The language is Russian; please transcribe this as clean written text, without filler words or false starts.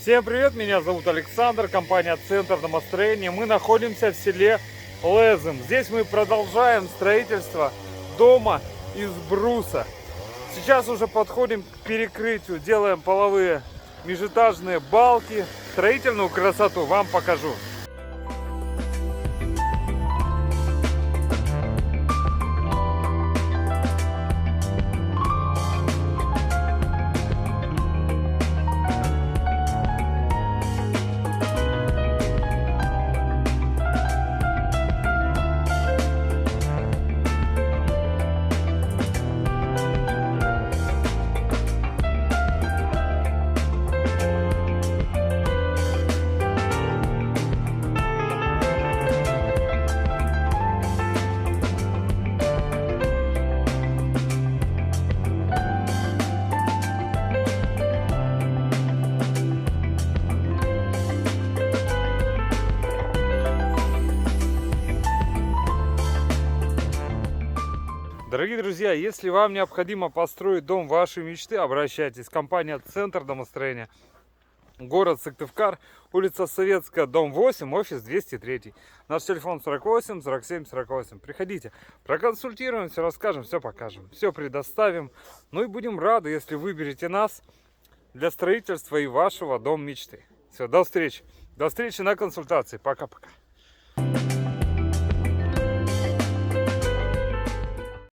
Всем привет, меня зовут Александр, компания Центр домостроения. Мы находимся в селе Лезым. Здесь мы продолжаем строительство дома из бруса. Сейчас уже подходим к перекрытию, делаем половые межэтажные балки. Строительную красоту вам покажу. Дорогие друзья, если вам необходимо построить дом вашей мечты, обращайтесь. Компания Центр домостроения, город Сыктывкар, улица Советская, дом 8, офис 203. Наш телефон 48 47 48. Приходите, проконсультируемся, расскажем, все покажем, все предоставим. Ну и будем рады, если выберете нас для строительства и вашего дома мечты. Все, до встречи. До встречи на консультации. Пока-пока.